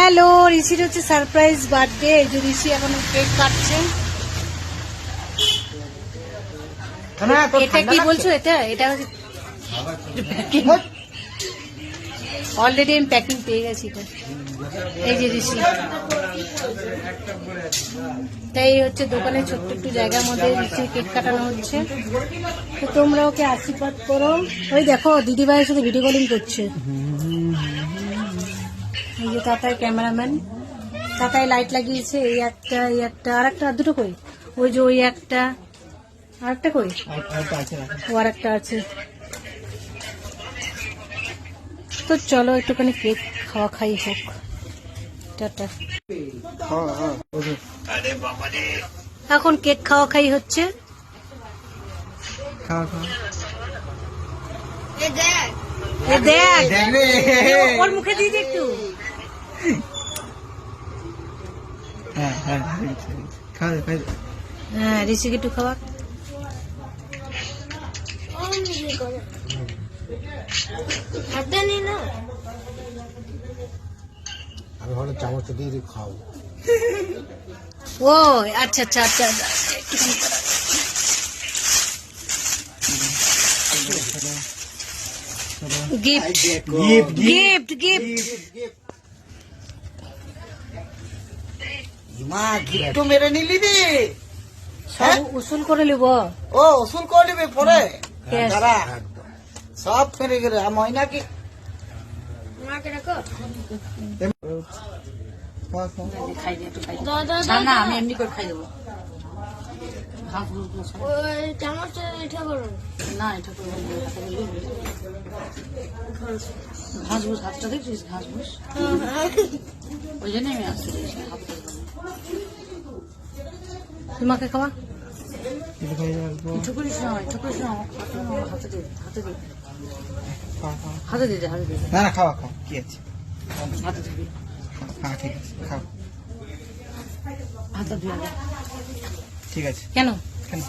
Hello, ঋষির হচ্ছে surprise birthday. এই যে ঋষি এখন কেক কাটছে। এটা কি বলছো? এটা এটা অলরেডি আমি প্যাকিং পেয়ে গেছি। এটা এই যে ঋষি, তাই হচ্ছে দোকানে ছোট্ট একটু জায়গার মধ্যে ঋষির কেক কাটানো হচ্ছে। তো তোমরা ওকে আশীর্বাদ করো। ওই দেখো দিদি ভাইয়ের সাথে ভিডিও কলিং করছে। এই যে তাতাই ক্যামেরাম্যান, তাতাই লাইট লাগিয়েছে। এই একটা, এই একটা, আর একটা, আর দুটো কই? ওই যে ওই একটা, আর একটা কই? ও আর একটা আছে। তো চলো একটুখানি কেক খাওয়া খাই হোক। টাটা। এখন কেক খাওয়া খাই হচ্ছে। ওর মুখে দিয়ে একটু। হ্যাঁ, ঋষিকে একটু খাওয়া। আমি হলে চামচ দিয়ে খাও। ও আচ্ছা আচ্ছা আচ্ছা, গিফট গিফট গিফট। মা গিফট মেরে নিলি রে, সব উসুল করে নিব। ও উসুল করে নিবে পরে দাঁড়া, সব ফেরে গেলে ময়না কি না, আমি এমনি করে খাই দেবো। না, এটা ঘাস ঘুষ, হাতটা দেখছিস? ঘাস ঘুষ, ওই জন্য আমি আসতে তোমাকে খাওয়া। ঠুকুরিস না, ঠুকুরিস না, হাতে দে, হাতে দে, হাতে দিতে, হাতে দিতে। না না, খাওয়া খাও, কি আছে, হাতে দিবি। হ্যাঁ ঠিক আছে, খাও, হাতে দিয়ে। ঠিক আছে। কেন? কেন